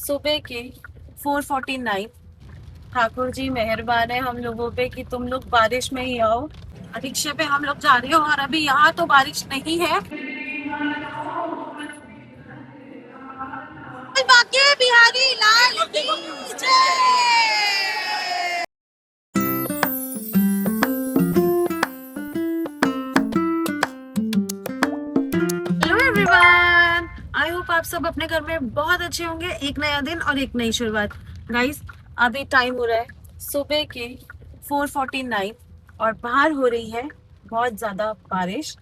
सुबह के 4:49। ठाकुर जी मेहरबान है हम लोगों पे कि तुम लोग बारिश में ही आओ। रिक्शे पे हम लोग जा रहे हो और अभी यहाँ तो बारिश नहीं है। बाकी बिहारी लाल की जय। हेलो एवरीवन, आई होप आप सब अपने घर में बहुत अच्छे होंगे। एक नया दिन और एक नई शुरुआत। गाइस, अभी टाइम हो रहा है सुबह के 4:49 और बाहर हो रही है बहुत ज्यादा बारिश।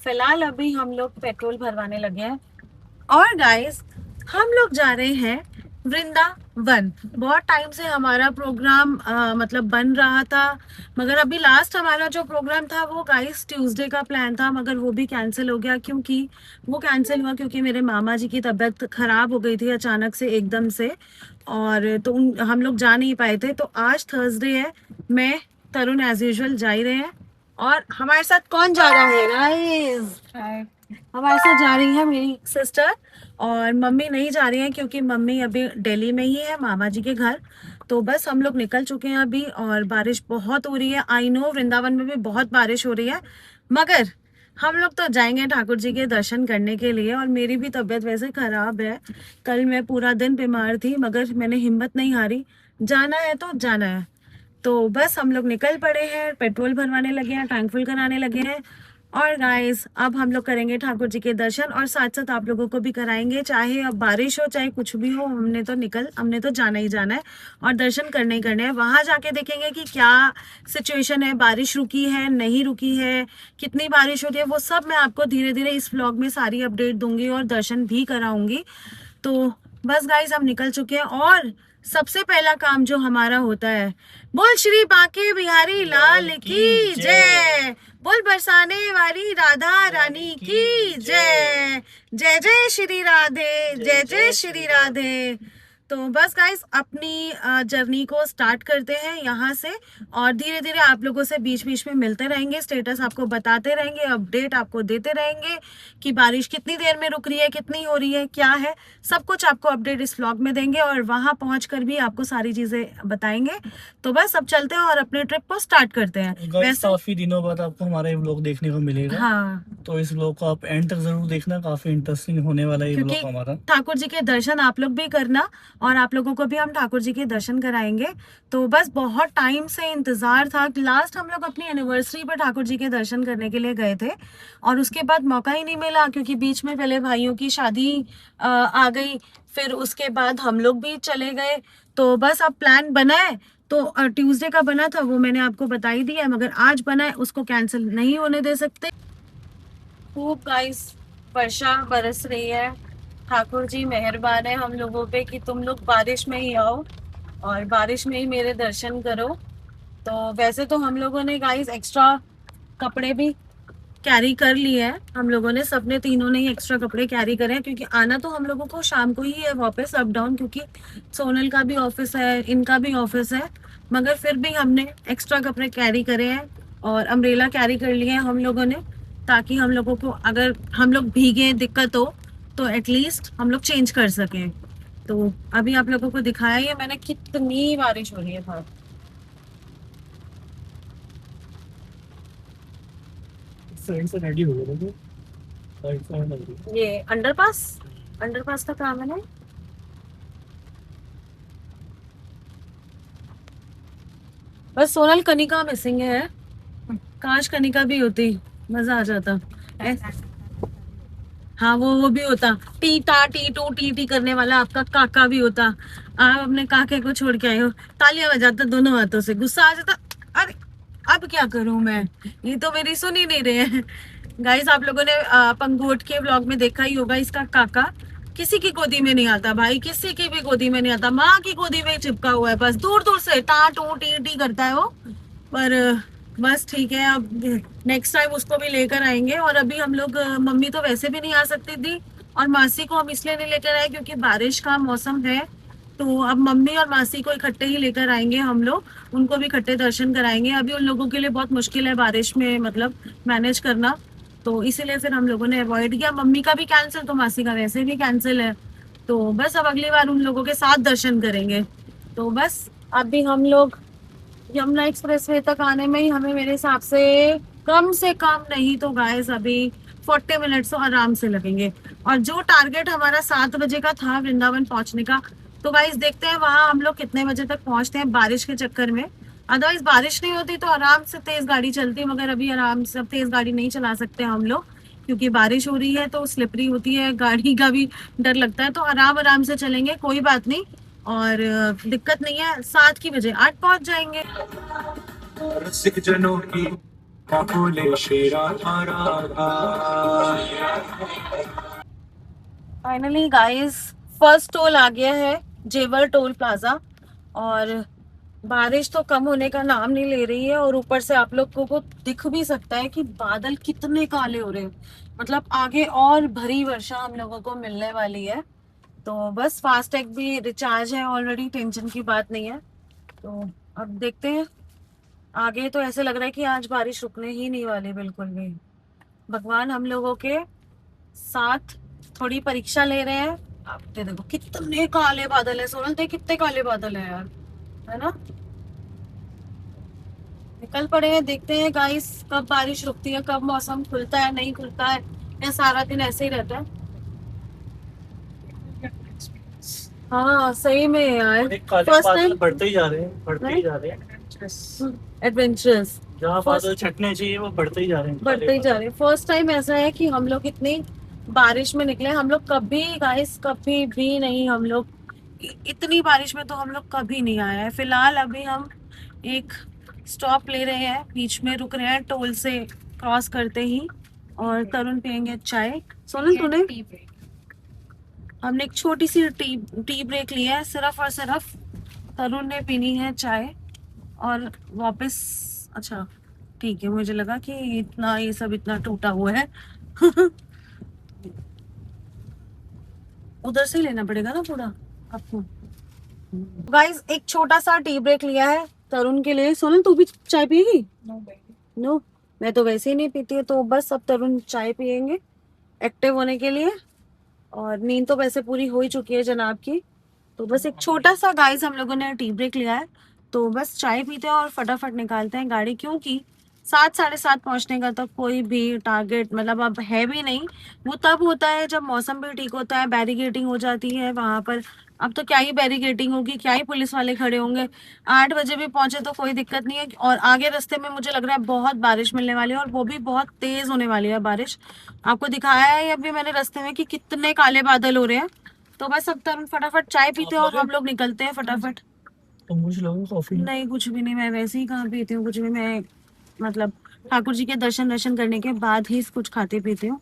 फिलहाल अभी हम लोग पेट्रोल भरवाने लगे हैं और गाइस हम लोग जा रहे हैं वृंदावन। बहुत टाइम से हमारा प्रोग्राम मतलब बन रहा था, मगर अभी लास्ट हमारा जो प्रोग्राम था वो गाइस ट्यूसडे का प्लान था, मगर वो भी कैंसिल हो गया। वो कैंसिल हुआ क्योंकि मेरे मामा जी की तबीयत खराब हो गई थी अचानक से, एकदम से। और तो हम लोग जा नहीं पाए थे। तो आज थर्सडे है, मैं तरुण एज यूजुअल जा ही रहे हैं। और हमारे साथ कौन जा रहा है गाइस? हमारे साथ जा रही है मेरी सिस्टर, और मम्मी नहीं जा रही है क्योंकि मम्मी अभी दिल्ली में ही है मामा जी के घर। तो बस हम लोग निकल चुके हैं अभी, और बारिश बहुत हो रही है। आई नो वृंदावन में भी बहुत बारिश हो रही है, मगर हम लोग तो जाएंगे ठाकुर जी के दर्शन करने के लिए। और मेरी भी तबीयत वैसे खराब है, कल मैं पूरा दिन बीमार थी, मगर मैंने हिम्मत नहीं हारी। जाना है तो जाना है। तो बस हम लोग निकल पड़े हैं, पेट्रोल भरवाने लगे हैं, टैंक फुल कराने लगे हैं। और गाइस अब हम लोग करेंगे ठाकुर जी के दर्शन, और साथ साथ आप लोगों को भी कराएंगे, चाहे अब बारिश हो चाहे कुछ भी हो। हमने तो जाना ही जाना है और दर्शन करने ही करने हैं। वहां जाके देखेंगे कि क्या सिचुएशन है, बारिश रुकी है नहीं रुकी है, कितनी बारिश हो रही है, वो सब मैं आपको धीरे धीरे इस व्लॉग में सारी अपडेट दूंगी और दर्शन भी कराऊंगी। तो बस गाइस हम निकल चुके हैं, और सबसे पहला काम जो हमारा होता है, बोल श्री बांके बिहारी लाल की जय, बोल बरसाने वाली राधा रानी की जय। जय जय श्री राधे, जय जय श्री राधे। तो बस गाइस अपनी जर्नी को स्टार्ट करते हैं यहाँ से, और धीरे धीरे आप लोगों से बीच बीच में मिलते रहेंगे, स्टेटस आपको बताते रहेंगे, अपडेट आपको देते रहेंगे कि बारिश कितनी देर में रुक रही है, कितनी हो रही है, क्या है, सब कुछ आपको अपडेट इस व्लॉग में देंगे, और वहां पहुंचकर भी आपको सारी चीजें बताएंगे। तो बस अब चलते हैं और अपने ट्रिप को स्टार्ट करते हैं। वैसे काफी दिनों बाद आपको हमारा ये व्लॉग देखने को मिलेगा। हाँ, तो इस व्लॉग को आप एंड तक जरूर देखना, काफी इंटरेस्टिंग होने वाला है ये क्योंकि व्लॉग हमारा। ठाकुर जी के दर्शन आप लोग भी करना, और आप लोगों को भी हम ठाकुर जी के दर्शन कराएंगे। तो बस बहुत टाइम से इंतजार था। लास्ट हम लोग अपनी एनिवर्सरी पर ठाकुर जी के दर्शन करने के लिए गए थे, और उसके बाद मौका ही नहीं मिला, क्योंकि बीच में पहले भाइयों की शादी आ गई, फिर उसके बाद हम लोग भी चले गए। तो बस अब प्लान बना है, तो ट्यूसडे का बना था वो मैंने आपको बता ही दिया, मगर आज बना है उसको कैंसिल नहीं होने दे सकते। खूब गाइस वर्षा बरस रही है। ठाकुर जी मेहरबान है हम लोगों पे कि तुम लोग बारिश में ही आओ और बारिश में ही मेरे दर्शन करो। तो वैसे तो हम लोगों ने गाइस एक्स्ट्रा कपड़े भी कैरी कर लिए हैं। हम लोगों ने सबने तीनों ने ही एक्स्ट्रा कपड़े कैरी करे हैं, क्योंकि आना तो हम लोगों को शाम को ही है वापस अप डाउन, क्योंकि सोनल का भी ऑफिस है, इनका भी ऑफिस है। मगर फिर भी हमने एक्स्ट्रा कपड़े कैरी करे हैं, और अम्ब्रेला कैरी कर लिए हैं हम लोगों ने, ताकि हम लोगों को अगर हम लोग भीगे दिक्कत हो तो एटलीस्ट हम लोग चेंज कर सकें। तो अभी आप लोगों को दिखाया ही है मैंने कितनी बारिश हो रही है बाहर। साइड से रेडी हो गए थे, साइड से लग रही है। ये अंडरपास, अंडरपास का काम है ना। बस सोनल कनिका मिसिंग है, काश कनिका भी होती, मजा आ जाता। हाँ, वो भी होता, टी टा टी टू टी टी करने वाला आपका काका भी होता। आप अपने काके को छोड़ के आए हो, तालियां बजाता दोनों हाथों से, गुस्सा आ जाता। अरे अब क्या करूं मैं, ये तो मेरी सुन ही नहीं रहे हैं। गाइस आप लोगों ने पंगोट के व्लॉग में देखा ही होगा, इसका काका किसी की गोदी में नहीं आता भाई, किसी की भी गोदी में नहीं आता, माँ की गोदी में चिपका हुआ है, बस दूर दूर से टा टू टी टी करता है वो। पर बस ठीक है, अब नेक्स्ट टाइम उसको भी लेकर आएंगे। और अभी हम लोग मम्मी तो वैसे भी नहीं आ सकती थी, और मासी को हम इसलिए नहीं लेकर आए क्योंकि बारिश का मौसम है। तो अब मम्मी और मासी को इकट्ठे ही लेकर आएंगे हम लोग, उनको भी इकट्ठे दर्शन कराएंगे। अभी उन लोगों के लिए बहुत मुश्किल है बारिश में मतलब मैनेज करना, तो इसीलिए फिर हम लोगों ने अवॉइड किया। मम्मी का भी कैंसिल तो मासी का वैसे भी कैंसिल है, तो बस अब अगली बार उन लोगों के साथ दर्शन करेंगे। तो बस अभी हम लोग यमुना एक्सप्रेसवे तक आने में ही हमें मेरे हिसाब से कम नहीं तो गाइस अभी 40 मिनट्स तो आराम से लगेंगे। और जो टारगेट हमारा 7 बजे का था वृंदावन पहुंचने का, तो गाइस देखते हैं वहां हम लोग कितने बजे तक पहुंचते हैं बारिश के चक्कर में। अदरवाइज बारिश नहीं होती तो आराम से तेज गाड़ी चलती, मगर अभी आराम से तेज गाड़ी नहीं चला सकते हम लोग क्योंकि बारिश हो रही है तो स्लिपरी होती है, गाड़ी का भी डर लगता है। तो आराम आराम से चलेंगे, कोई बात नहीं। और दिक्कत नहीं है, 7 की बजाय 8 पहुंच जाएंगे। सिख जनों की बोले शेरा राधा। फाइनली गाइस फर्स्ट टोल आ गया है, जेवर टोल प्लाजा। और बारिश तो कम होने का नाम नहीं ले रही है और ऊपर से आप लोगों को दिख भी सकता है कि बादल कितने काले हो रहे हैं। मतलब आगे और भरी वर्षा हम लोगों को मिलने वाली है। तो बस फास्टैग भी रिचार्ज है ऑलरेडी, टेंशन की बात नहीं है। तो अब देखते हैं आगे। तो ऐसे लग रहा है कि आज बारिश रुकने ही नहीं वाली बिल्कुल भी। भगवान हम लोगों के साथ थोड़ी परीक्षा ले रहे हैं। आप ये देखो कितने काले बादल है सोनल, देख कितने काले बादल है यार, है ना। निकल पड़े हैं, देखते हैं गाइस कब बारिश रुकती है, कब मौसम खुलता है नहीं खुलता है, या सारा दिन ऐसे ही रहता है। हाँ सही में यार, फर्स्ट टाइम बढ़ते ही जा रहे हैं, बढ़ते ही जा रहे हैं। एडवेंचरस जहाँ बादल छटने चाहिए वो बढ़ते ही जा रहे हैं, बढ़ते ही जा रहे हैं। फर्स्ट टाइम ऐसा है कि हम लोग इतनी बारिश में निकले। हम लोग कभी गाइस कभी भी नहीं, हम लोग इतनी बारिश में तो हम लोग कभी नहीं आए हैं। फिलहाल अभी हम एक स्टॉप ले रहे हैं, बीच में रुक रहे हैं टोल से क्रॉस करते ही, और तरुण पियेंगे चाय। सोनल तूने, हमने एक छोटी सी टी ब्रेक लिया है, सिर्फ और सिर्फ तरुण ने पीनी है चाय और वापस। अच्छा ठीक है, मुझे लगा कि इतना ये सब इतना टूटा हुआ है। उधर से ही लेना पड़ेगा ना पूरा आपको। गाइस एक छोटा सा टी ब्रेक लिया है तरुण के लिए। सोनल तू भी चाय पिएगी? नो मैं तो वैसे ही नहीं पीती है। तो बस अब तरुण चाय पियेंगे एक्टिव होने के लिए। और नींद तो वैसे पूरी हो ही चुकी है जनाब की। तो बस एक छोटा सा गाइस हम लोगों ने टी ब्रेक लिया है। तो बस चाय पीते हैं और फटाफट निकालते हैं गाड़ी, क्योंकि 7 साढ़े 7 पहुंचने का तो कोई भी टारगेट मतलब अब है भी नहीं। वो तब होता है जब मौसम भी ठीक होता है, बैरिकेडिंग हो जाती है वहां पर। अब तो क्या ही बैरिकेडिंग होगी, क्या ही पुलिस वाले खड़े होंगे। 8 बजे भी पहुंचे तो कोई दिक्कत नहीं है। और आगे रास्ते में मुझे लग रहा है बहुत बारिश मिलने वाली है, और वो भी बहुत तेज होने वाली है बारिश। आपको दिखाया है अभी मैंने रास्ते में कि कितने काले बादल हो रहे हैं। तो बस अब तक फटाफट चाय पीते हैं और हम लोग निकलते हैं फटाफट। तुम कुछ लोगों कॉफी? नहीं कुछ भी नहीं, मैं वैसे ही कहाँ पीती हूँ कुछ भी। मैं मतलब ठाकुर जी के दर्शन करने के बाद ही कुछ खाती पीती हूँ।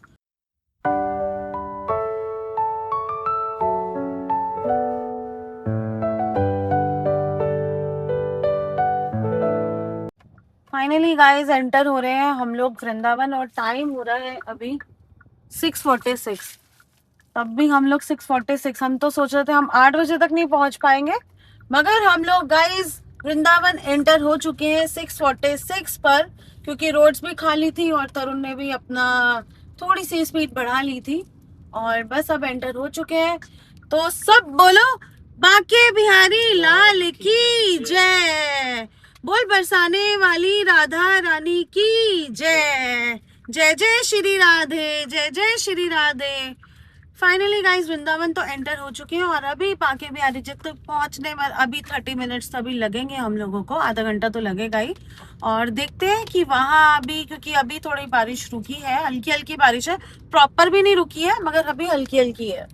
फाइनली गाइस एंटर हो रहे हैं हम लोग वृंदावन, और टाइम हो रहा है अभी 6:46। तब भी हम लोग 6:46, हम तो सोच रहे थे हम 8 बजे तक नहीं पहुंच पाएंगे, मगर हम लोग गाइस वृंदावन एंटर हो चुके हैं 6:46 पर, क्योंकि रोड्स भी खाली थी और तरुण ने भी अपना थोड़ी सी स्पीड बढ़ा ली थी। और बस अब एंटर हो चुके हैं। तो सब बोलो बांके बिहारी लाल की जय, बोल बरसाने वाली राधा रानी की जय, जय जय श्री राधे, जय जय श्री राधे। फाइनली गाइस वृंदावन तो एंटर हो चुके हैं, और अभी बांके बिहारी जी तक पहुंचने में अभी 30 मिनट्स अभी लगेंगे हम लोगों को, आधा घंटा तो लगेगा ही। और देखते हैं कि वहां अभी, क्योंकि अभी थोड़ी बारिश रुकी है, हल्की हल्की बारिश है, प्रॉपर भी नहीं रुकी है मगर अभी हल्की हल्की है।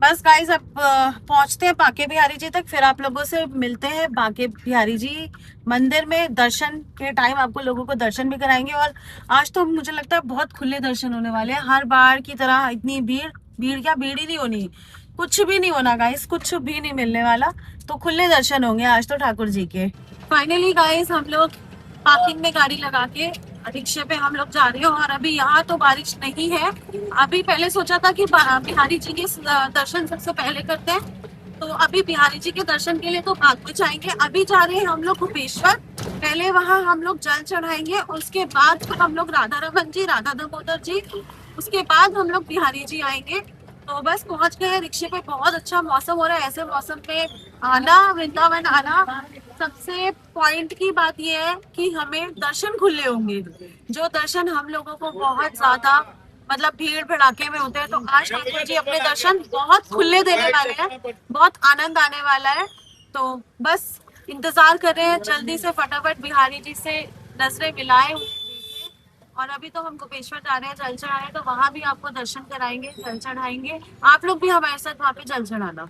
बस गाइस अब पहुंचते हैं बांके बिहारी जी तक, फिर आप लोगों से मिलते हैं बांके बिहारी जी मंदिर में। दर्शन के टाइम आपको लोगों को दर्शन भी कराएंगे, और आज तो मुझे लगता है बहुत खुले दर्शन होने वाले हैं, हर बार की तरह इतनी भीड़ क्या भीड़ ही नहीं होनी, कुछ भी नहीं होना गाइस, कुछ भी नहीं मिलने वाला। तो खुले दर्शन होंगे आज तो ठाकुर जी के। फाइनली गाइस हम लोग पार्किंग में गाड़ी लगा के रिक्शे पे हम लोग जा रहे हैं, और अभी यहाँ तो बारिश नहीं है। अभी पहले सोचा था कि बिहारी जी के दर्शन सबसे पहले करते हैं, तो अभी बिहारी जी के दर्शन के लिए तो बाद में जाएंगे। अभी जा रहे हैं हम लोग कुपेश्वर, पहले वहाँ हम लोग जल चढ़ाएंगे, उसके बाद फिर हम लोग राधा रमन जी, राधा दामोदर जी उसके बाद हम लोग बिहारी जी आएंगे। तो बस पहुंच गए रिक्शे पे। बहुत अच्छा मौसम हो रहा है। ऐसे मौसम में आना, वृंदावन आना, सबसे पॉइंट की बात यह है कि हमें दर्शन खुले होंगे। जो दर्शन हम लोगों को बहुत ज्यादा मतलब भीड़ भड़ाके में होते हैं, तो आज ठाकुर जी अपने दर्शन बहुत खुले देने वाले हैं। बहुत आनंद आने वाला है। तो बस इंतजार कर रहे हैं, जल्दी से फटाफट बिहारी जी से नजरें मिलाए हुए देखें। और अभी तो हम गोपेश्वर जा रहे हैं जल चढ़ाने, तो वहां भी आपको दर्शन कराएंगे, जल चढ़ाएंगे। आप लोग भी हमारे साथ वहां पे जल चढ़ाना।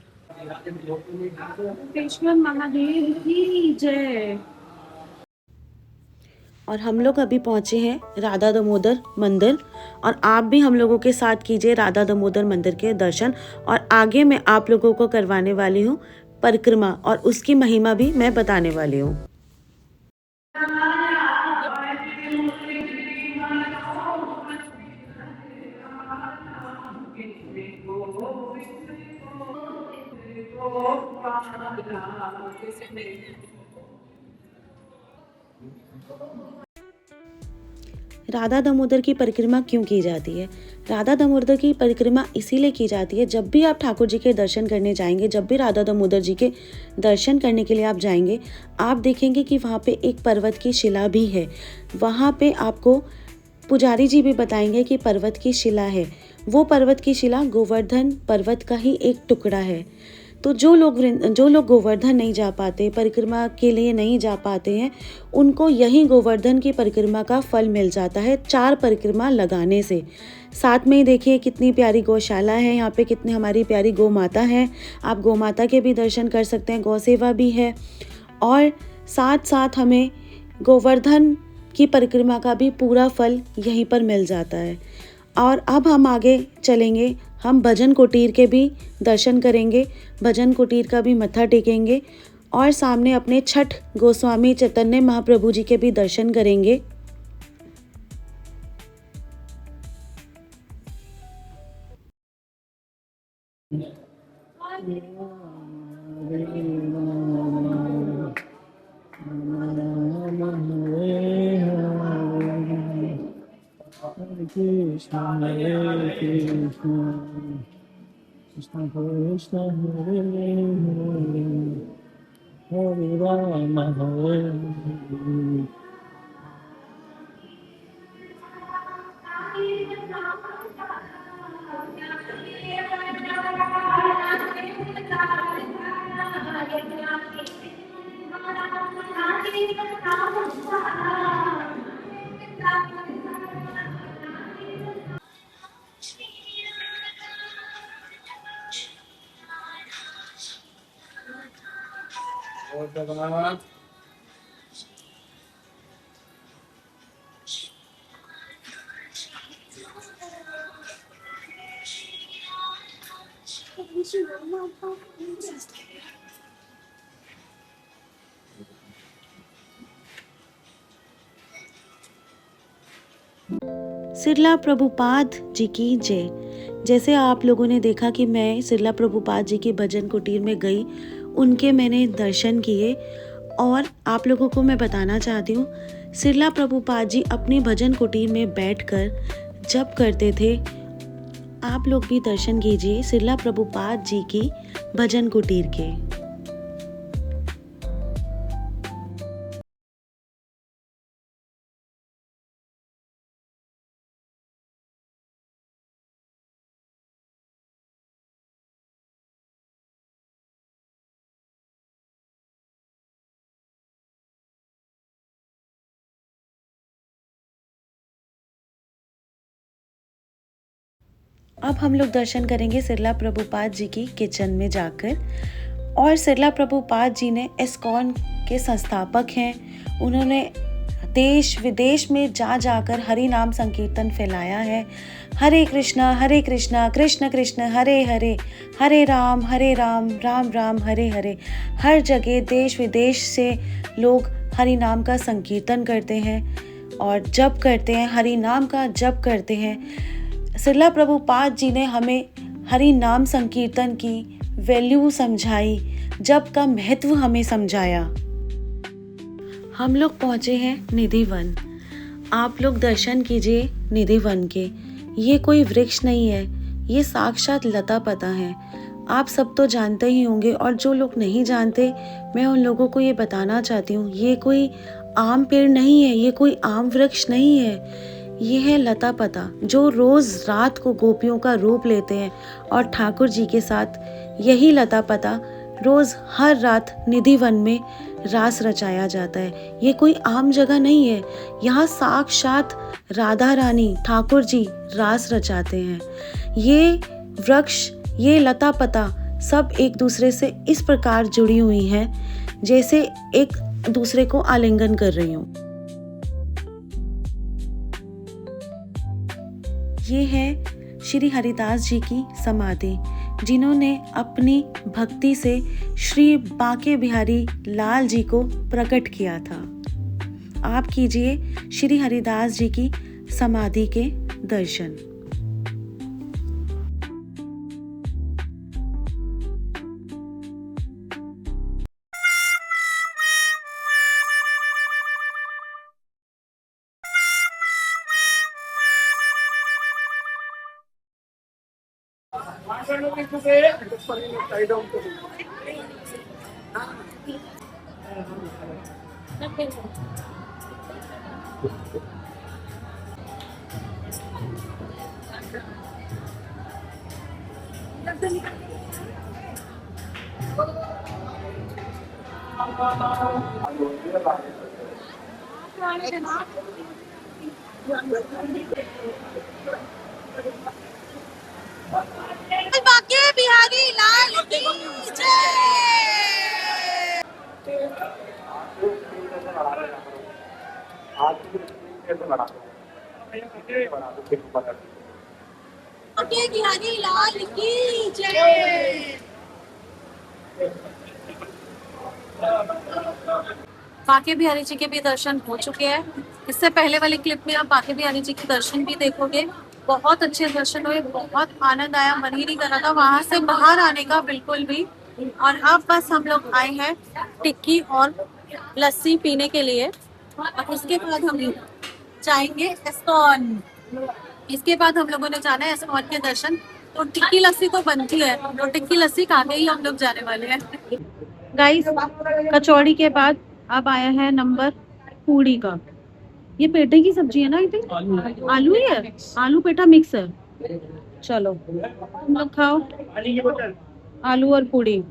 गोपेश्वर महादेव की जय। और हम लोग अभी पहुंचे हैं राधा दामोदर मंदिर, और आप भी हम लोगों के साथ कीजिए राधा दामोदर मंदिर के दर्शन। और आगे मैं आप लोगों को करवाने वाली हूँ परिक्रमा, और उसकी महिमा भी मैं बताने वाली हूँ। राधा दामोदर की परिक्रमा क्यों की जाती है? राधा दामोदर की परिक्रमा इसीलिए की जाती है, जब भी आप ठाकुर जी के दर्शन करने जाएंगे, जब भी राधा दामोदर जी के दर्शन करने के लिए आप जाएंगे, आप देखेंगे कि वहाँ पे एक पर्वत की शिला भी है। वहाँ पे आपको पुजारी जी भी बताएंगे कि पर्वत की शिला है। वो पर्वत की शिला गोवर्धन पर्वत का ही एक टुकड़ा है। तो जो लोग गोवर्धन नहीं जा पाते, परिक्रमा के लिए नहीं जा पाते हैं, उनको यही गोवर्धन की परिक्रमा का फल मिल जाता है 4 परिक्रमा लगाने से। साथ में ही देखिए कितनी प्यारी गौशाला है, यहाँ पे कितनी हमारी प्यारी गौ माता है। आप गौ माता के भी दर्शन कर सकते हैं, गौ सेवा भी है। और साथ साथ हमें गोवर्धन की परिक्रमा का भी पूरा फल यहीं पर मिल जाता है। और अब हम आगे चलेंगे, हम भजन कुटीर के भी दर्शन करेंगे, भजन कुटीर का भी मत्था टेकेंगे, और सामने अपने छठ गोस्वामी चैतन्य महाप्रभु जी के भी दर्शन करेंगे। Hare Krishna, Krishna Krishna Hare Hare, Hare Rama Hare Hare. सिरला Prabhupada ji की जय। जैसे आप लोगों ने देखा कि मैं सिरला प्रभुपाद जी के भजन कुटीर में गई, उनके मैंने दर्शन किए। और आप लोगों को मैं बताना चाहती हूँ, सिरला प्रभुपाद जी अपनी भजन कुटीर में बैठकर जप करते थे। आप लोग भी दर्शन कीजिए सिरला प्रभुपाद जी की भजन कुटीर के। अब हम लोग दर्शन करेंगे सिरला प्रभुपाद जी की किचन में जाकर। और सिरला प्रभुपाद जी ने इस्कॉन के संस्थापक हैं। उन्होंने देश विदेश में जा जाकर हरि नाम संकीर्तन फैलाया है। हरे कृष्णा कृष्ण कृष्ण हरे हरे, हरे राम राम राम हरे हरे। हर जगह देश विदेश से लोग हरि नाम का संकीर्तन करते हैं और जप करते हैं, हरि नाम का जप करते हैं। सिरला प्रभुपाद जी ने हमें हरि नाम संकीर्तन की वैल्यू समझाई, जप का महत्व हमें समझाया। हम लोग पहुंचे हैं निधि वन। आप लोग दर्शन कीजिए निधि वन के। ये कोई वृक्ष नहीं है, ये साक्षात लता पता है। आप सब तो जानते ही होंगे, और जो लोग नहीं जानते मैं उन लोगों को ये बताना चाहती हूँ, ये कोई आम पेड़ नहीं है, ये कोई आम वृक्ष नहीं है, ये है लता पता, जो रोज़ रात को गोपियों का रूप लेते हैं और ठाकुर जी के साथ यही लता पता रोज़ हर रात निधि वन में रास रचाया जाता है। ये कोई आम जगह नहीं है, यहाँ साक्षात राधा रानी ठाकुर जी रास रचाते हैं। ये वृक्ष, ये लता पता सब एक दूसरे से इस प्रकार जुड़ी हुई हैं जैसे एक दूसरे को आलिंगन कर रही हूँ। ये है श्री हरिदास जी की समाधि, जिन्होंने अपनी भक्ति से श्री बांके बिहारी लाल जी को प्रकट किया था। आप कीजिए श्री हरिदास जी की समाधि के दर्शन। बांके बिहारी लाल की जय। बांके बिहारी लाल की जय। बांके बिहारी जी के भी दर्शन हो चुके हैं। इससे पहले वाली क्लिप में आप बांके बिहारी जी के दर्शन भी देखोगे। बहुत अच्छे दर्शन हुए, बहुत आनंद आया, मन ही नहीं कर रहा था वहां से बाहर आने का बिल्कुल भी। और अब बस हम लोग आए हैं टिक्की और लस्सी पीने के लिए, और उसके बाद हम जाएंगे इस्कॉन। इसके बाद हम लोगों ने जाना है इस्कॉन के दर्शन। तो टिक्की लस्सी तो बनती है, तो टिक्की लस्सी खा के ही हम लोग जाने वाले हैं। गाइस, कचौड़ी के बाद अब आया है नंबर पूड़ी का। ये पेठे की सब्जी है ना? आई थिंक आलू ही है, आलू पेठा मिक्स है। चलो तुम लोग खाओ आलू और पूड़ी।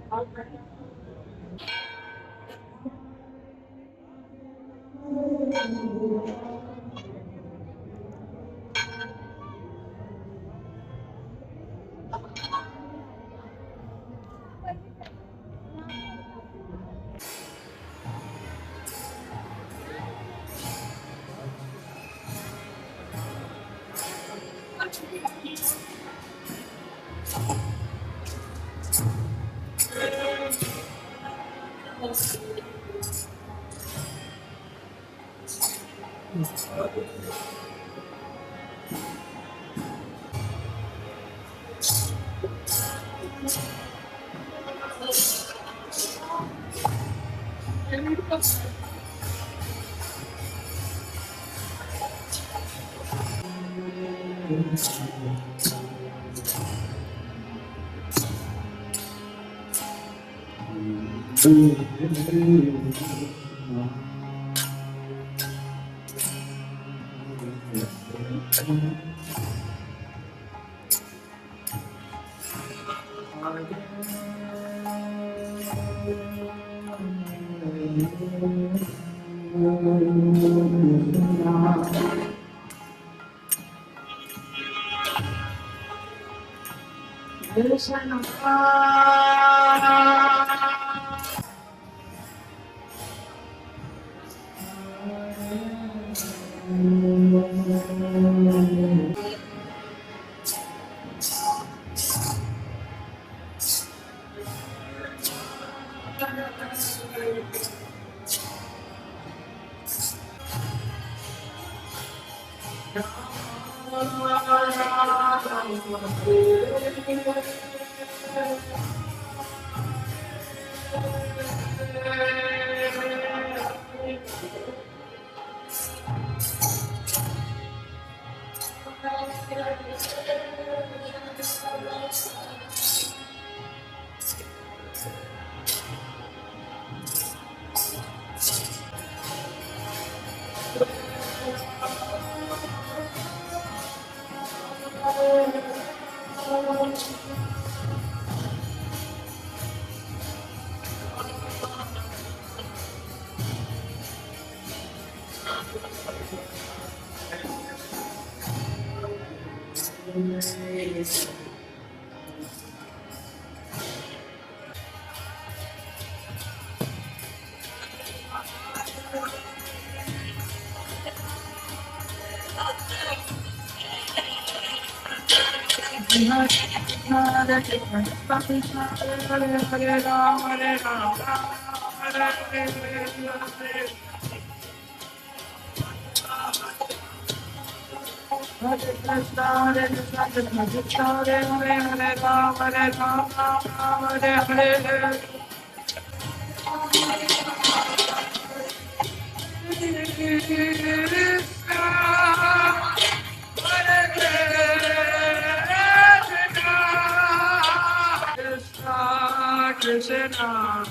Krishna,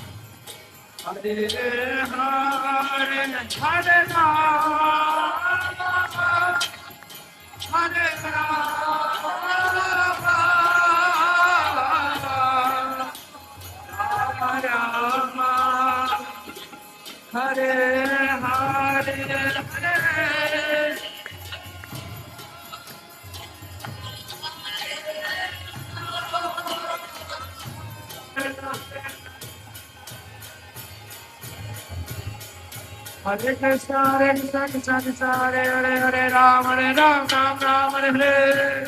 Hare Hare, Hare Rama, Hare Rama, Rama Rama, Hare Hare, Hare Hare Krishna, Krishna Krishna, Hare Hare, Hare Ram, Ram Ram, Hare Hare.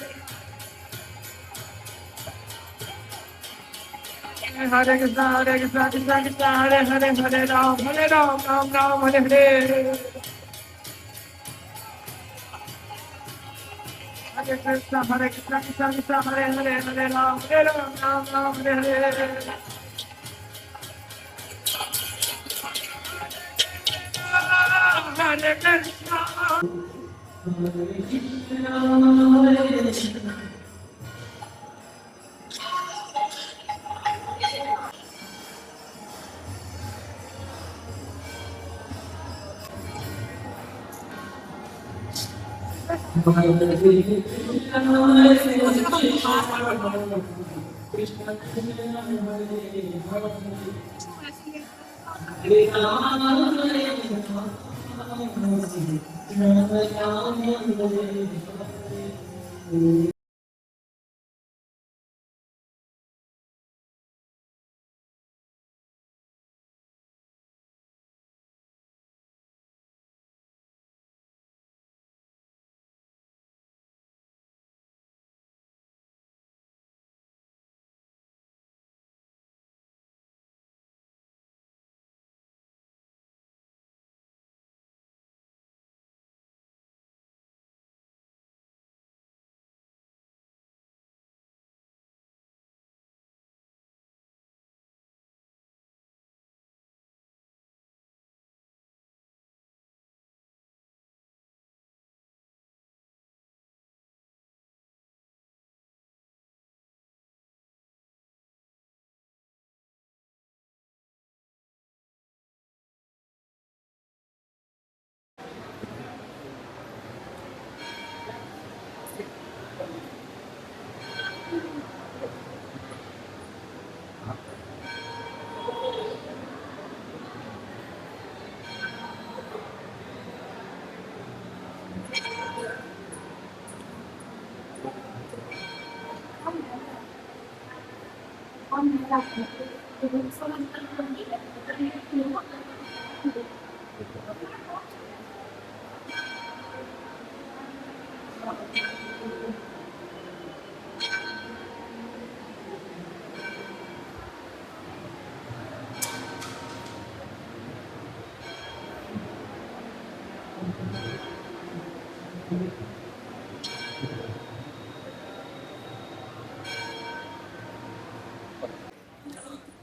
Hare Krishna, Krishna Krishna, Hare Hare, Hare Ram, Ram Ram, Hare Hare. Hare Krishna, Krishna, Hare Hare, Hare Ram, Ram Ram, Hare Hare. Hare Krishna.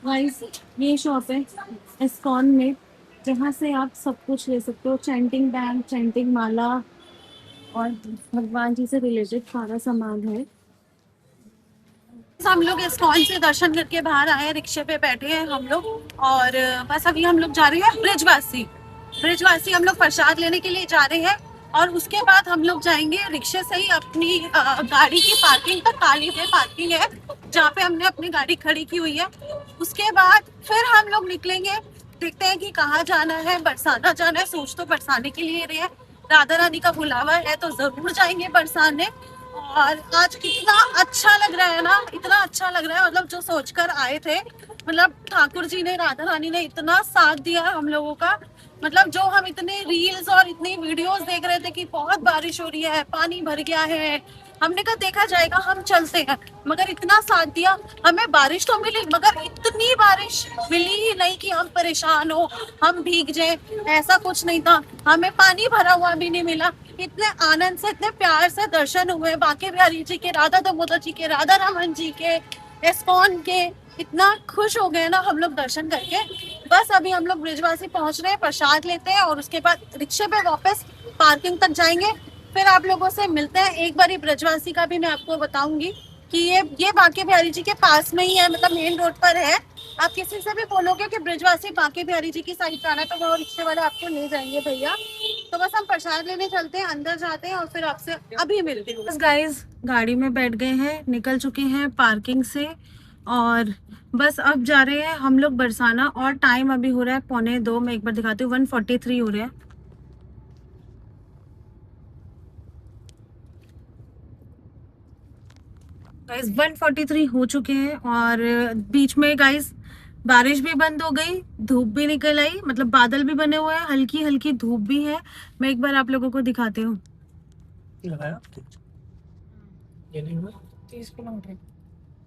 Guys, ये shop है ISKCON में, जहाँ से आप सब कुछ ले सकते हो। चैंटिंग बैग, चैंटिंग माला और भगवान जी से रिलेटेड सारा सामान है। हम लोग इस्कॉन से दर्शन करके बाहर आए हैं, रिक्शे पे बैठे हैं हम लोग। और बस अभी हम लोग जा रहे हैं ब्रिजवासी। ब्रिजवासी हम लोग प्रसाद लेने के लिए जा रहे हैं। और उसके बाद हम लोग जाएंगे रिक्शे से ही अपनी गाड़ी की पार्किंग तक। काली पे पार्किंग है जहाँ पे हमने अपनी गाड़ी खड़ी की हुई है। उसके बाद फिर हम लोग निकलेंगे, देखते हैं कि कहाँ जाना है। बरसाना जाना है, सोच तो बरसाने के लिए रहे हैं। राधा रानी का बुलावा है तो जरूर जाएंगे बरसाने। और आज कितना अच्छा लग रहा है ना, इतना अच्छा लग रहा है, मतलब जो सोचकर आए थे, मतलब ठाकुर जी ने, राधा रानी ने इतना साथ दिया हम लोगों का। मतलब जो हम इतने रील्स और इतनी वीडियोस देख रहे थे कि बहुत बारिश हो रही है, पानी भर गया है, हमने कहा देखा जाएगा, हम चलते हैं। मगर इतना साथ दिया, हमें बारिश तो मिली मगर इतनी बारिश मिली ही नहीं कि हम परेशान हो, हम भीग जाए, ऐसा कुछ नहीं था। हमें पानी भरा हुआ भी नहीं मिला। इतने आनंद से, इतने प्यार से दर्शन हुए बांके बिहारी जी के, राधा दामोदर जी के, राधा रमन जी के, इस्कॉन के। इतना खुश हो गए ना हम लोग दर्शन करके। बस अभी हम लोग ब्रिजवासी पहुंच रहे हैं, प्रसाद लेते हैं और उसके बाद रिक्शे पे वापस पार्किंग तक जाएंगे। फिर आप लोगों से मिलते हैं। एक बार ब्रिजवासी का भी मैं आपको बताऊंगी कि ये बांके बिहारी जी के पास में ही है, मतलब मेन रोड पर है। आप किसी से भी बोलोगे कि ब्रिजवासी बांके बिहारी जी की साइड जाना है तो वो रिक्शे वाले आपको ले जाएंगे भैया। तो बस हम प्रसाद लेने चलते हैं, अंदर जाते हैं और फिर आपसे अभी मिलते हैं। बस गाइस गाड़ी में बैठ गए हैं, निकल चुके हैं पार्किंग से और बस अब जा रहे हैं हम लोग बरसाना। और टाइम अभी हो रहा है 1:45। मैं एक बार दिखाती हूँ, 1:43 हो रहा है। गाइस 1:43 हो चुके हैं और बीच में गाइस बारिश भी बंद हो गई, धूप भी निकल आई, मतलब बादल भी बने हुए हैं, हल्की हल्की धूप भी है। मैं एक बार आप लोगों को दिखाती हूँ। लगाया ये नहीं हुआ, 30 किलोमीटर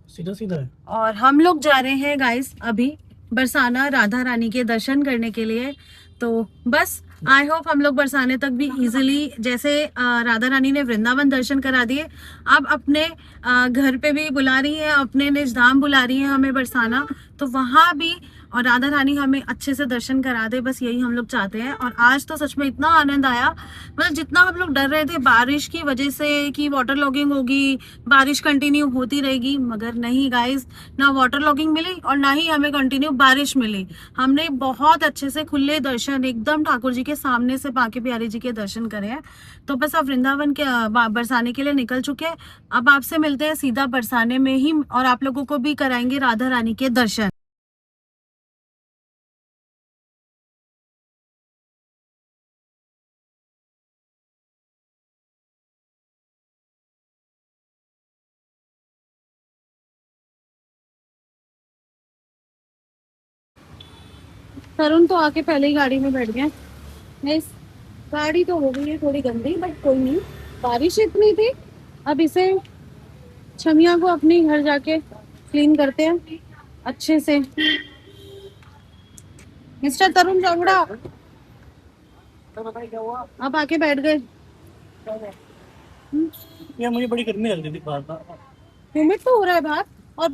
सीधा सीधा है। और हम लोग जा रहे हैं गाइस अभी बरसाना राधा रानी के दर्शन करने के लिए। तो बस आई होप हम लोग बरसाने तक भी इजीली, जैसे राधा रानी ने वृंदावन दर्शन करा दिए, अब अपने घर पे भी बुला रही है, अपने निज धाम बुला रही है हमें बरसाना। तो वहां भी और राधा रानी हमें अच्छे से दर्शन करा दे, बस यही हम लोग चाहते हैं। और आज तो सच में इतना आनंद आया, मतलब जितना हम लोग डर रहे थे बारिश की वजह से कि वाटर लॉगिंग होगी, बारिश कंटिन्यू होती रहेगी, मगर नहीं गाइस, ना वाटर लॉगिंग मिली और ना ही हमें कंटिन्यू बारिश मिली। हमने बहुत अच्छे से खुले दर्शन एकदम ठाकुर जी के सामने से बांके बिहारी जी के दर्शन करे हैं। तो बस अब वृंदावन के बरसाने के लिए निकल चुके हैं। अब आपसे मिलते हैं सीधा बरसाने में ही और आप लोगों को भी कराएंगे राधा रानी के दर्शन। तरुण तो आके पहले ही गाड़ी में बैठ गया। इस गाड़ी तो हो गई है थोड़ी गंदी, बट कोई नहीं, बारिश इतनी थी। अब इसे छमिया को अपने घर जाके क्लीन करते हैं अच्छे से। मिस्टर तरुण चौगड़ा तो बताइए क्या हुआ। अब आके बैठ गए। यार मुझे बड़ी गर्मी लग रही थी बाहर का। ह्यूमिड तो हो रहा है बाहर और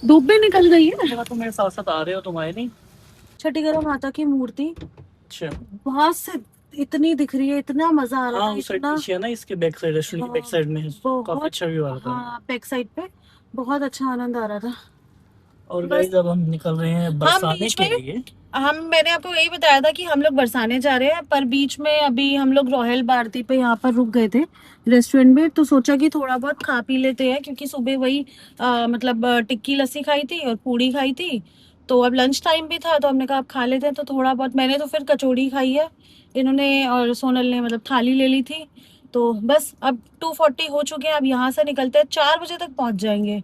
धूप भी निकल गई है। तो मेरे साथ साथ आ रहे हो तुम, आए नहीं। छठीगढ़ माता की मूर्ति अच्छा वहां से इतनी दिख रही है, इतना मजा आ रहा हाँ, था, उस साइड इतना। पीछे है ना, इसके बैक साइड, रेस्टोरेंट की बैक साइड में है। काफी अच्छा व्यू आ रहा था। हाँ, बैक साइड पे बहुत अच्छा आनंद आ रहा था। और बस गाइस अब हम निकल रहे हैं हम बरसाने बीच के में लिए। मैंने आपको यही बताया था कि हम लोग बरसाने जा रहे हैं, पर बीच में अभी हम लोग रॉयल भारती पे यहाँ पर रुक गए थे रेस्टोरेंट में। तो सोचा कि थोड़ा बहुत खा पी लेते हैं, क्योंकि सुबह वही मतलब टिक्की लस्सी खाई थी और पूड़ी खाई थी। तो अब लंच टाइम भी था तो हमने कहा अब खा लेते हैं। तो थोड़ा बहुत मैंने तो फिर कचौड़ी खाई है, इन्होंने और सोनल ने मतलब थाली ले ली थी। तो बस अब 2:40 हो चुके हैं, अब यहाँ से निकलते हैं, 4 बजे तक पहुँच जाएंगे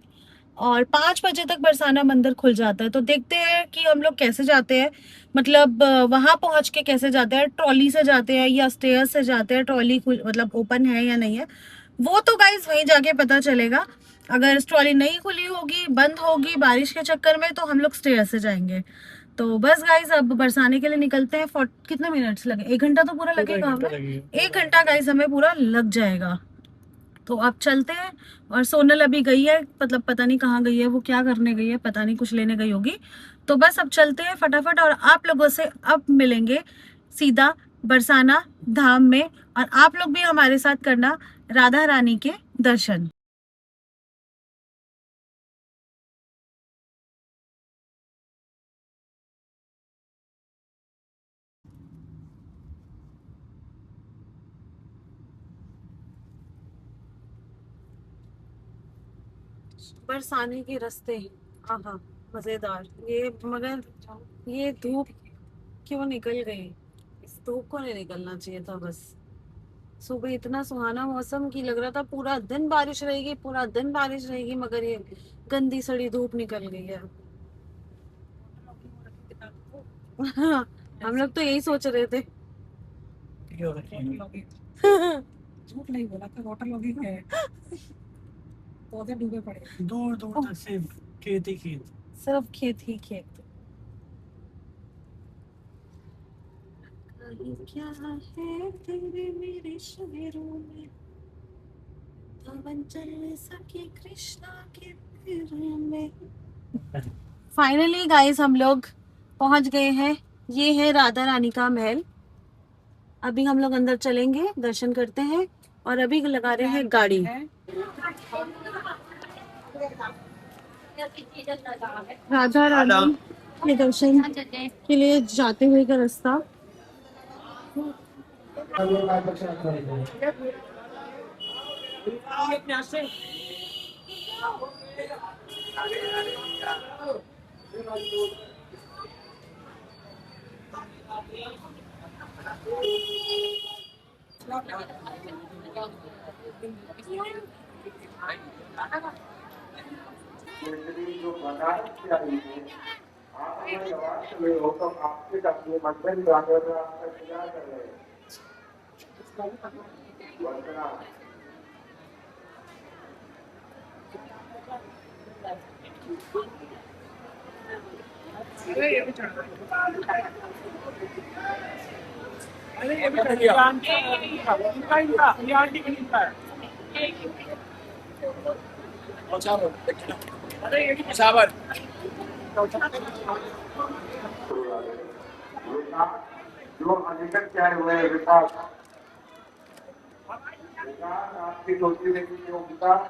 और 5 बजे तक बरसाना मंदिर खुल जाता है। तो देखते हैं कि हम लोग कैसे जाते हैं, मतलब वहां पहुंच के कैसे जाते हैं, ट्रॉली से जाते हैं या स्टेयर से जाते हैं, ट्रॉली मतलब ओपन है या नहीं है वो तो गाइस वहीं जाके पता चलेगा। अगर ट्रॉली नहीं खुली होगी, बंद होगी बारिश के चक्कर में, तो हम लोग स्टेयर से जाएंगे। तो बस गाइस अब बरसाने के लिए निकलते हैं। कितने मिनट्स लगे, 1 घंटा तो पूरा लगेगा हमें। 1 घंटा गाइस हमें पूरा लग जाएगा। तो अब चलते हैं। और सोनल अभी गई है, मतलब पता नहीं कहाँ गई है, वो क्या करने गई है पता नहीं, कुछ लेने गई होगी। तो बस अब चलते हैं फटाफट और आप लोगों से अब मिलेंगे सीधा बरसाना धाम में। और आप लोग भी हमारे साथ करना राधा रानी के दर्शन। बरसाने के रास्ते, आहा मजेदार। ये मगर ये धूप क्यों निकल गई? इस धूप को नहीं निकलना चाहिए था बस। सुबह इतना सुहाना मौसम की लग रहा था पूरा दिन बारिश रहेगी, पूरा दिन बारिश रहेगी, मगर ये गंदी सड़ी धूप निकल गई है। हम लोग तो यही सोच रहे थे। झूठ नहीं बोला था, वाटर लॉगिंग है। पौधे डूबे पड़े, दूर दूर तक सिर्फ खेत ही खेत। सिर्फ खेत ही खेत। क्या है तेरे मेरे शहरों में, पवन चल सके कृष्णा के तीरों में। फाइनली गाइस हम लोग पहुंच गए हैं। ये है राधा रानी का महल। अभी हम लोग अंदर चलेंगे, दर्शन करते हैं और अभी लगा रहे हैं गाड़ी। राधा रानी के दर्शन के लिए जाते हुए का रास्ता। जो बनारस से आई है, आप अगर जवाब चले हो तो आपके अपने मंदिर जाने में आपका इंतजार कर रहे हैं। वंदना अरे ये भी चढ़ रहा है। अरे ये भी चढ़ गया। ये आंटी के लिए है। अरे ये भी पछावर। जो अधिकतर क्या हुए हैं विकास आपकी सोची देखी क्यों विकास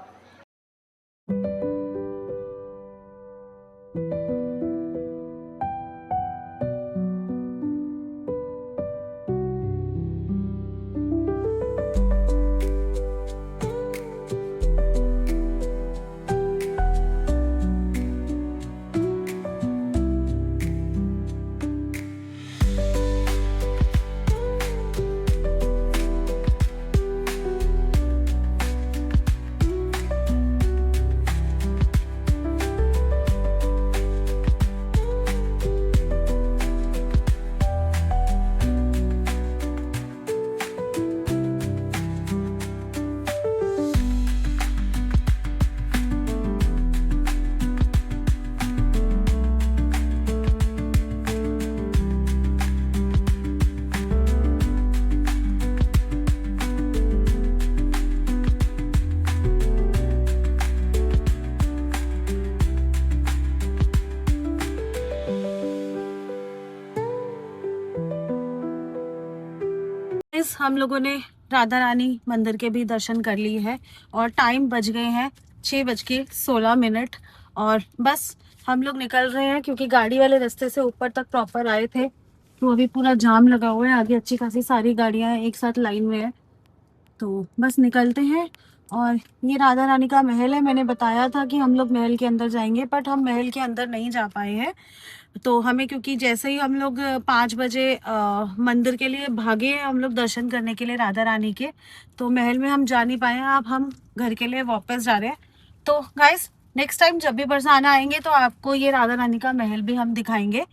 हम लोगों ने राधा रानी मंदिर के भी दर्शन कर लिए हैं और टाइम बज गए हैं 6:16 और बस हम लोग निकल रहे हैं क्योंकि गाड़ी वाले रास्ते से ऊपर तक प्रॉपर आए थे तो अभी पूरा जाम लगा हुआ है। आगे अच्छी खासी सारी गाड़ियां एक साथ लाइन में है तो बस निकलते हैं। और ये राधा रानी का महल है। मैंने बताया था कि हम लोग महल के अंदर जाएंगे बट हम महल के अंदर नहीं जा पाए हैं। तो हमें क्योंकि जैसे ही हम लोग 5 बजे मंदिर के लिए भागे हम लोग दर्शन करने के लिए राधा रानी के, तो महल में हम जा नहीं पाए। अब हम घर के लिए वापस जा रहे हैं। तो गाइस नेक्स्ट टाइम जब भी बरसाना आएंगे तो आपको ये राधा रानी का महल भी हम दिखाएंगे।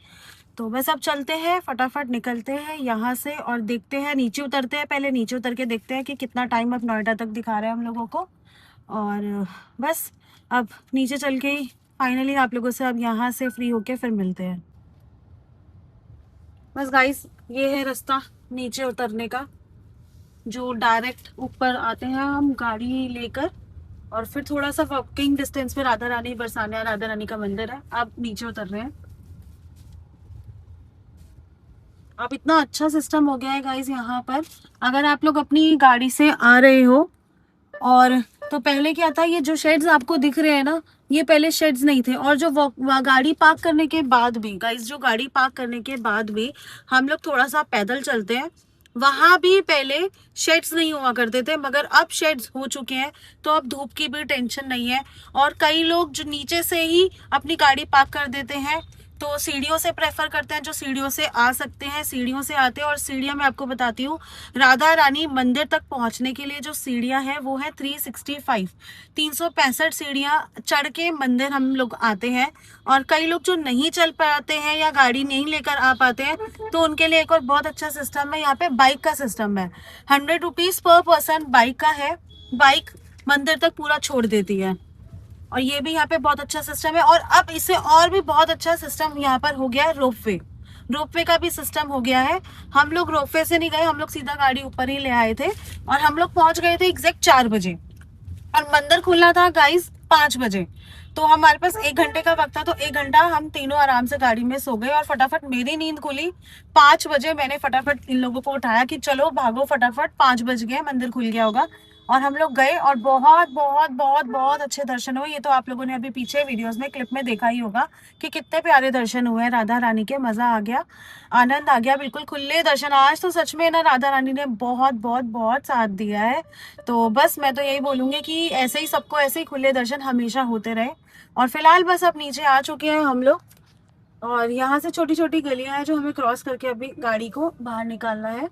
तो बस अब चलते हैं, फटाफट निकलते हैं यहाँ से और देखते हैं, नीचे उतरते हैं। पहले नीचे उतर के देखते हैं कि कितना टाइम अब नोएडा तक दिखा रहे हैं हम लोगों को। और बस अब नीचे चल के ही फाइनली आप लोगों से अब यहाँ से फ्री होके फिर मिलते हैं। बस गाइस ये है रास्ता नीचे उतरने का, जो डायरेक्ट ऊपर आते हैं हम गाड़ी लेकर और फिर थोड़ा सा वॉकिंग डिस्टेंस पे राधा रानी बरसाना राधा रानी का मंदिर है। आप नीचे उतर रहे हैं। अब इतना अच्छा सिस्टम हो गया है गाइस यहाँ पर, अगर आप लोग अपनी गाड़ी से आ रहे हो और तो पहले क्या था, ये जो शेड्स आपको दिख रहे हैं ना, ये पहले शेड्स नहीं थे। और जो गाड़ी पार्क करने के बाद भी गाइस, जो गाड़ी पार्क करने के बाद भी हम लोग थोड़ा सा पैदल चलते हैं वहां भी पहले शेड्स नहीं हुआ करते थे, मगर अब शेड्स हो चुके हैं, तो अब धूप की भी टेंशन नहीं है। और कई लोग जो नीचे से ही अपनी गाड़ी पार्क कर देते हैं, तो सीढ़ियों से प्रेफर करते हैं, जो सीढ़ियों से आ सकते हैं सीढ़ियों से आते हैं। और सीढ़ियां मैं आपको बताती हूँ, राधा रानी मंदिर तक पहुंचने के लिए जो सीढ़ियां हैं वो है 365 सीढ़ियां चढ़ के मंदिर हम लोग आते हैं। और कई लोग जो नहीं चल पाते हैं या गाड़ी नहीं लेकर आ पाते हैं, तो उनके लिए एक और बहुत अच्छा सिस्टम है, यहाँ पे बाइक का सिस्टम है। 100 रुपीज पर पर्सन बाइक का है, बाइक मंदिर तक पूरा छोड़ देती है। और ये भी यहाँ पे बहुत अच्छा सिस्टम है। और अब इससे और भी बहुत अच्छा सिस्टम यहाँ पर हो गया है, रोपवे। रोपवे का भी सिस्टम हो गया है। हम लोग रोपवे से नहीं गए, हम लोग सीधा गाड़ी ऊपर ही ले आए थे, और हम लोग पहुंच गए थे एग्जैक्ट 4 बजे, और मंदिर खुला था गाइस 5 बजे। तो हमारे पास 1 घंटे का वक्त था, तो 1 घंटा हम तीनों आराम से गाड़ी में सो गए। और फटाफट मेरी नींद खुली 5 बजे। मैंने फटाफट इन लोगों को उठाया कि चलो भागो फटाफट, 5 बज गए, मंदिर खुल गया होगा। और हम लोग गए, और बहुत बहुत बहुत बहुत अच्छे दर्शन हुए। ये तो आप लोगों ने अभी पीछे वीडियोस में क्लिप में देखा ही होगा कि कितने प्यारे दर्शन हुए हैं राधा रानी के। मजा आ गया, आनंद आ गया, बिल्कुल खुले दर्शन। आज तो सच में ना राधा रानी ने बहुत बहुत बहुत साथ दिया है। तो बस मैं तो यही बोलूंगी कि ऐसे ही सबको ऐसे ही खुले दर्शन हमेशा होते रहे। और फिलहाल बस अब नीचे आ चुके हैं हम लोग, और यहाँ से छोटी छोटी गलियां हैं जो हमें क्रॉस करके अभी गाड़ी को बाहर निकालना है।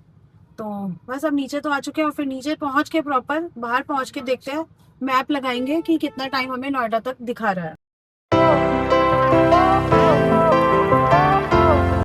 तो बस अब नीचे तो आ चुके हैं, और फिर नीचे पहुंच के प्रॉपर बाहर पहुंच के देखते हैं, मैप लगाएंगे कि कितना टाइम हमें नोएडा तक दिखा रहा है।